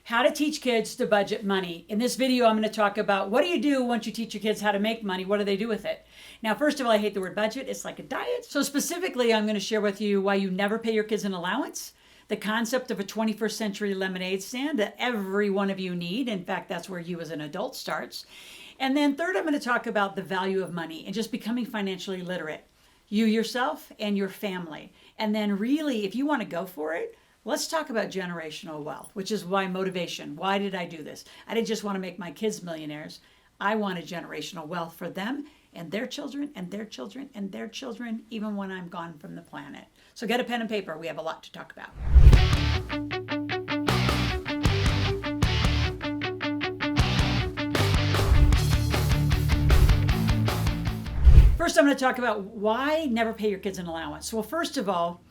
How to teach kids to budget money. In this video, I'm going to talk about what do you do once you teach your kids how to make money? What do they do with it? Now, first of all, I hate the word budget. It's like a diet. So specifically, I'm going to share with you why you never pay your kids an allowance, the concept of a 21st century lemonade stand that every one of you need. In fact, that's where you as an adult starts. And then third, I'm going to talk about the value of money and just becoming financially literate, you yourself and your family. And then really, if you want to go for it, let's talk about generational wealth, which is why motivation. Why did I do this? I didn't just want to make my kids millionaires. I wanted generational wealth for them and their children and their children and their children, even when I'm gone from the planet. So get a pen and paper. We have a lot to talk about. First, I'm going to talk about why never pay your kids an allowance. Well, first of all,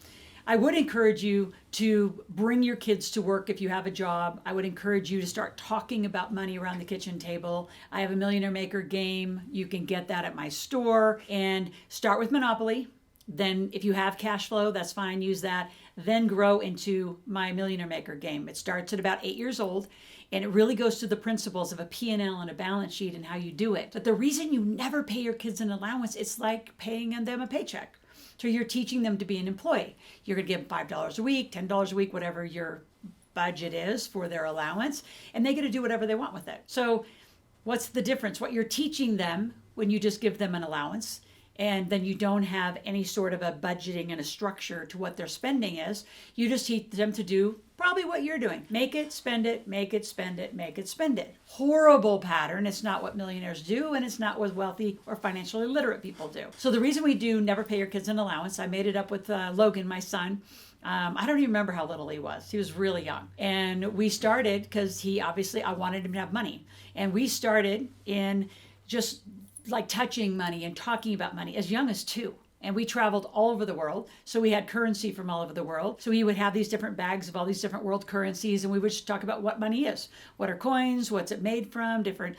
I would encourage you to bring your kids to work if you have a job. I would encourage you to start talking about money around the kitchen table. I have a Millionaire Maker game. You can get that at my store. And start with Monopoly. Then if you have cash flow, that's fine, use that. Then grow into my Millionaire Maker game. It starts at about 8 years old. And it really goes to the principles of a P&L and a balance sheet and how you do it. But the reason you never pay your kids an allowance, it's like paying them a paycheck. So you're teaching them to be an employee. You're going to give them $5 a week, $10 a week, whatever your budget is for their allowance, and they get to do whatever they want with it. So what's the difference? What you're teaching them when you just give them an allowance, and then you don't have any sort of a budgeting and a structure to what their spending is, you just teach them to do probably what you're doing. Make it, spend it, make it, spend it, make it, spend it. Horrible pattern. It's not what millionaires do, and it's not what wealthy or financially literate people do. So the reason we do never pay your kids an allowance, I made it up with Logan, my son. I don't even remember how little he was. He was really young. And we started because I wanted him to have money. And we started in just like touching money and talking about money as young as 2. And we traveled all over the world. So we had currency from all over the world. So he would have these different bags of all these different world currencies. And we would just talk about what money is. What are coins? What's it made from? Different,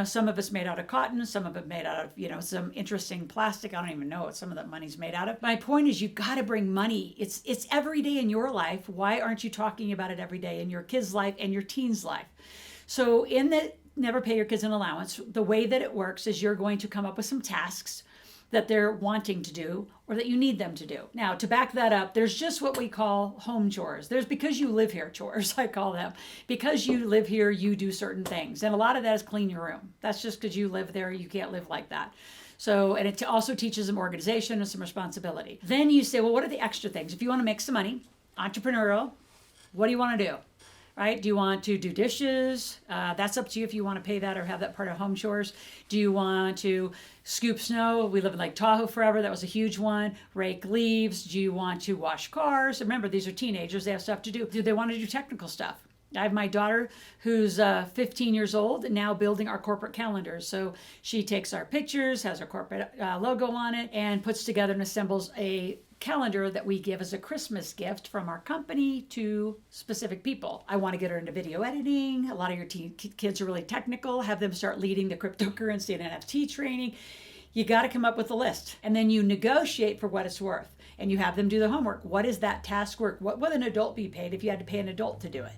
some of it's made out of cotton. Some of it made out of, some interesting plastic. I don't even know what some of that money's made out of. My point is you got to bring money. It's every day in your life. Why aren't you talking about it every day in your kid's life and your teen's life? So in the never pay your kids an allowance, the way that it works is you're going to come up with some tasks that they're wanting to do or that you need them to do. Now, to back that up, there's just what we call home chores. There's because you live here chores, I call them. Because you live here, you do certain things. And a lot of that is clean your room. That's just because you live there, you can't live like that. So, and it also teaches them organization and some responsibility. Then you say, well, what are the extra things? If you want to make some money, entrepreneurial, what do you want to do? Right? Do you want to do dishes? That's up to you if you want to pay that or have that part of home chores. Do you want to scoop snow? We live in Lake Tahoe forever. That was a huge one. Rake leaves. Do you want to wash cars? Remember, these are teenagers. They have stuff to do. Do they want to do technical stuff? I have my daughter who's 15 years old and now building our corporate calendars. So she takes our pictures, has our corporate logo on it, and puts together and assembles a calendar that we give as a Christmas gift from our company to specific people. I want to get her into video editing. A lot of your kids are really technical. Have them start leading the cryptocurrency and NFT training. You got to come up with a list. And then you negotiate for what it's worth. And you have them do the homework. What is that task work? What would an adult be paid if you had to pay an adult to do it?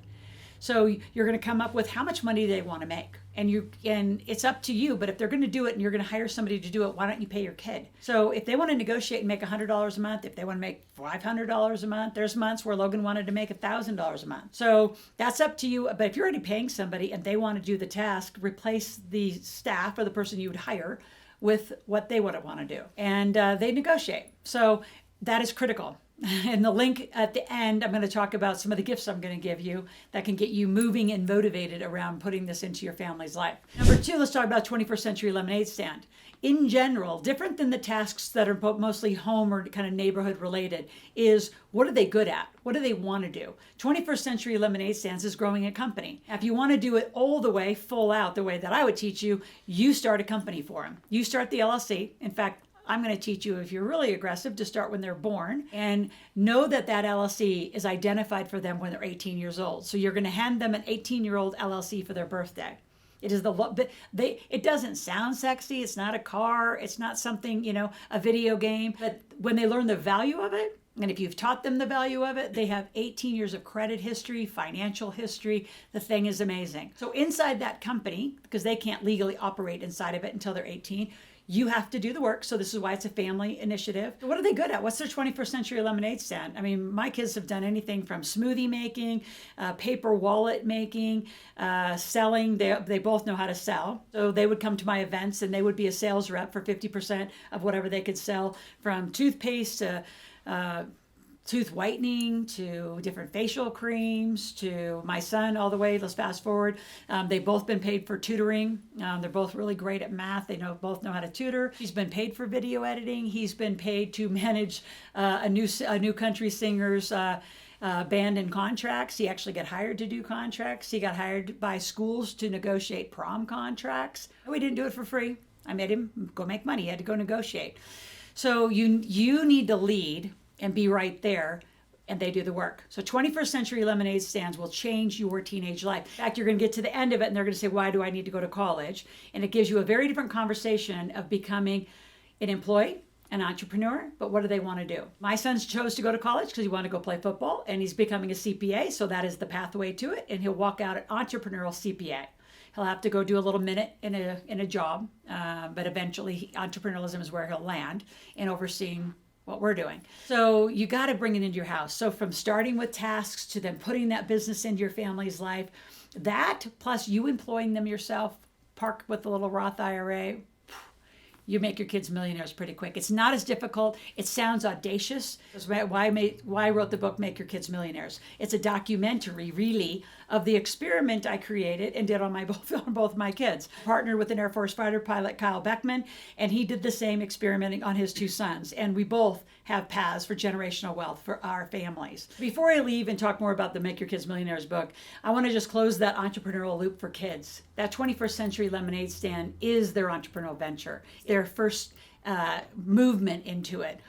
So you're going to come up with how much money they want to make. And it's up to you, but if they're going to do it and you're going to hire somebody to do it, why don't you pay your kid? So if they want to negotiate and make $100 a month, if they want to make $500 a month, there's months where Logan wanted to make $1,000 a month. So that's up to you. But if you're already paying somebody and they want to do the task, replace the staff or the person you would hire with what they would want to do. And they negotiate. So that is critical. And the link at the end, I'm going to talk about some of the gifts I'm going to give you that can get you moving and motivated around putting this into your family's life. Number 2, let's talk about 21st century lemonade stand. In general, different than the tasks that are mostly home or kind of neighborhood related, is what are they good at? What do they want to do? 21st century lemonade stands is growing a company. If you want to do it all the way, full out, the way that I would teach you, you start a company for them. You start the LLC. In fact, I'm going to teach you, if you're really aggressive, to start when they're born and know that that LLC is identified for them when they're 18 years old. So you're going to hand them an 18-year-old LLC for their birthday. It is it doesn't sound sexy. It's not a car. It's not something, a video game. But when they learn the value of it, And if you've taught them the value of it, they have 18 years of credit history, financial history. The thing is amazing. So inside that company, because they can't legally operate inside of it until they're 18, you have to do the work. So this is why it's a family initiative. What are they good at? What's their 21st century lemonade stand? I mean, my kids have done anything from smoothie making, paper wallet making, selling. They both know how to sell. So they would come to my events and they would be a sales rep for 50% of whatever they could sell, from toothpaste to tooth whitening to different facial creams to my son all the way. Let's fast forward. They've both been paid for tutoring. They're both really great at math. They both know how to tutor. He's been paid for video editing. He's been paid to manage a new country singer's band and contracts. He actually got hired to do contracts. He got hired by schools to negotiate prom contracts. We didn't do it for free. I made him go make money. He had to go negotiate. So you need to lead and be right there, and they do the work. So 21st century lemonade stands will change your teenage life. In fact, you're going to get to the end of it and they're going to say, why do I need to go to college? And it gives you a very different conversation of becoming an employee, an entrepreneur, but what do they want to do? My son chose to go to college because he wanted to go play football, and he's becoming a CPA, so that is the pathway to it, and he'll walk out an entrepreneurial CPA. He'll have to go do a little minute in a job, but eventually entrepreneurialism is where he'll land in overseeing what we're doing. So you got to bring it into your house. So from starting with tasks to then putting that business into your family's life, that plus you employing them yourself, park with a little Roth IRA, you make your kids millionaires pretty quick. It's not as difficult. It sounds audacious. That's why I wrote the book, Make Your Kids Millionaires. It's a documentary, really, of the experiment I created and did on both my kids. Partnered with an Air Force fighter pilot, Kyle Beckman, and he did the same experimenting on his two sons. And we both have paths for generational wealth for our families. Before I leave and talk more about the Make Your Kids Millionaires book, I want to just close that entrepreneurial loop for kids. That 21st century lemonade stand is their entrepreneurial venture, their first movement into it.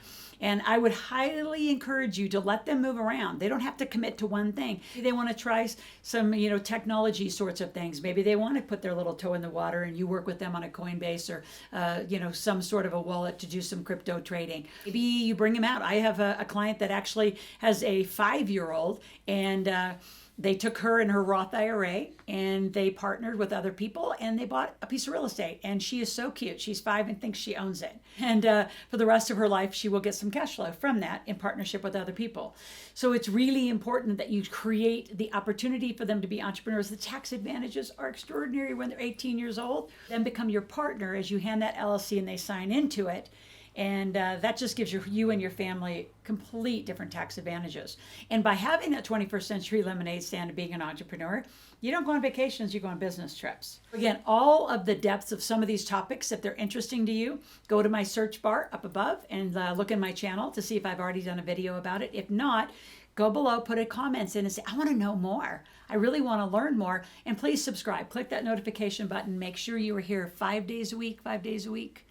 And I would highly encourage you to let them move around. They don't have to commit to one thing. Maybe they want to try some, technology sorts of things. Maybe they want to put their little toe in the water and you work with them on a Coinbase or, some sort of a wallet to do some crypto trading. Maybe you bring them out. I have a client that actually has a 5-year-old, and they took her in her Roth IRA and they partnered with other people and they bought a piece of real estate. And she is so cute. She's 5 and thinks she owns it. And for the rest of her life, she will get some cash flow from that in partnership with other people. So it's really important that you create the opportunity for them to be entrepreneurs. The tax advantages are extraordinary when they're 18 years old. Then become your partner as you hand that LLC and they sign into it. And that just gives you and your family complete different tax advantages. And by having that 21st century lemonade stand and being an entrepreneur, you don't go on vacations, you go on business trips. Again, all of the depths of some of these topics, if they're interesting to you, go to my search bar up above and look in my channel to see if I've already done a video about it. If not, go below, put a comments in and say, I want to know more. I really want to learn more. And please subscribe. Click that notification button. Make sure you are here 5 days a week, 5 days a week.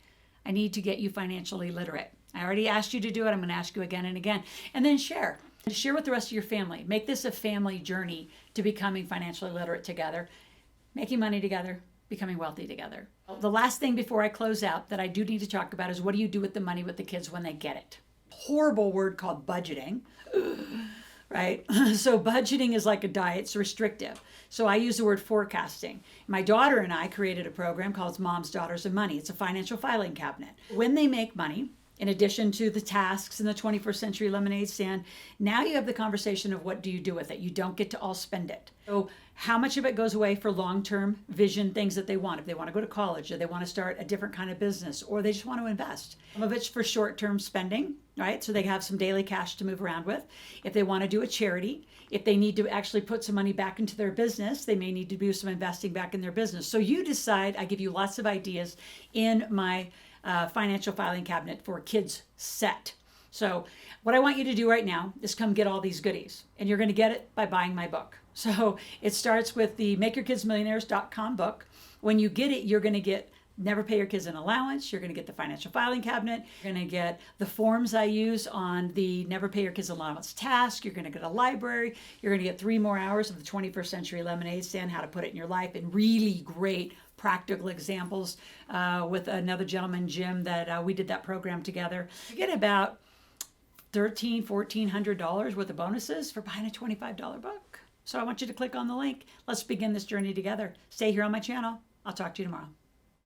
I need to get you financially literate. I already asked you to do it. I'm going to ask you again and again. And then share. Share with the rest of your family. Make this a family journey to becoming financially literate together, making money together, becoming wealthy together. The last thing before I close out that I do need to talk about is what do you do with the money with the kids when they get it? Horrible word called budgeting. Right? So budgeting is like a diet. It's restrictive. So I use the word forecasting. My daughter and I created a program called Moms, Daughters, and Money. It's a financial filing cabinet. When they make money, in addition to the tasks in the 21st century lemonade stand, now you have the conversation of what do you do with it? You don't get to all spend it. So how much of it goes away for long-term vision things that they want? If they want to go to college, or they want to start a different kind of business, or they just want to invest. Some of it's for short-term spending, right? So they have some daily cash to move around with. If they want to do a charity, if they need to actually put some money back into their business, they may need to do some investing back in their business. So you decide. I give you lots of ideas in my financial filing cabinet for kids set. So what I want you to do right now is come get all these goodies, and you're going to get it by buying my book. So it starts with the MakeYourKidsMillionaires.com book. When you get it, you're going to get Never Pay Your Kids an Allowance. You're going to get the financial filing cabinet. You're going to get the forms I use on the Never Pay Your Kids Allowance task. You're going to get a library. You're going to get 3 more hours of the 21st century lemonade stand, how to put it in your life, and really great practical examples with another gentleman, Jim, that we did that program together. You get about $1,400 worth of bonuses for buying a $25 book. So I want you to click on the link. Let's begin this journey together. Stay here on my channel. I'll talk to you tomorrow.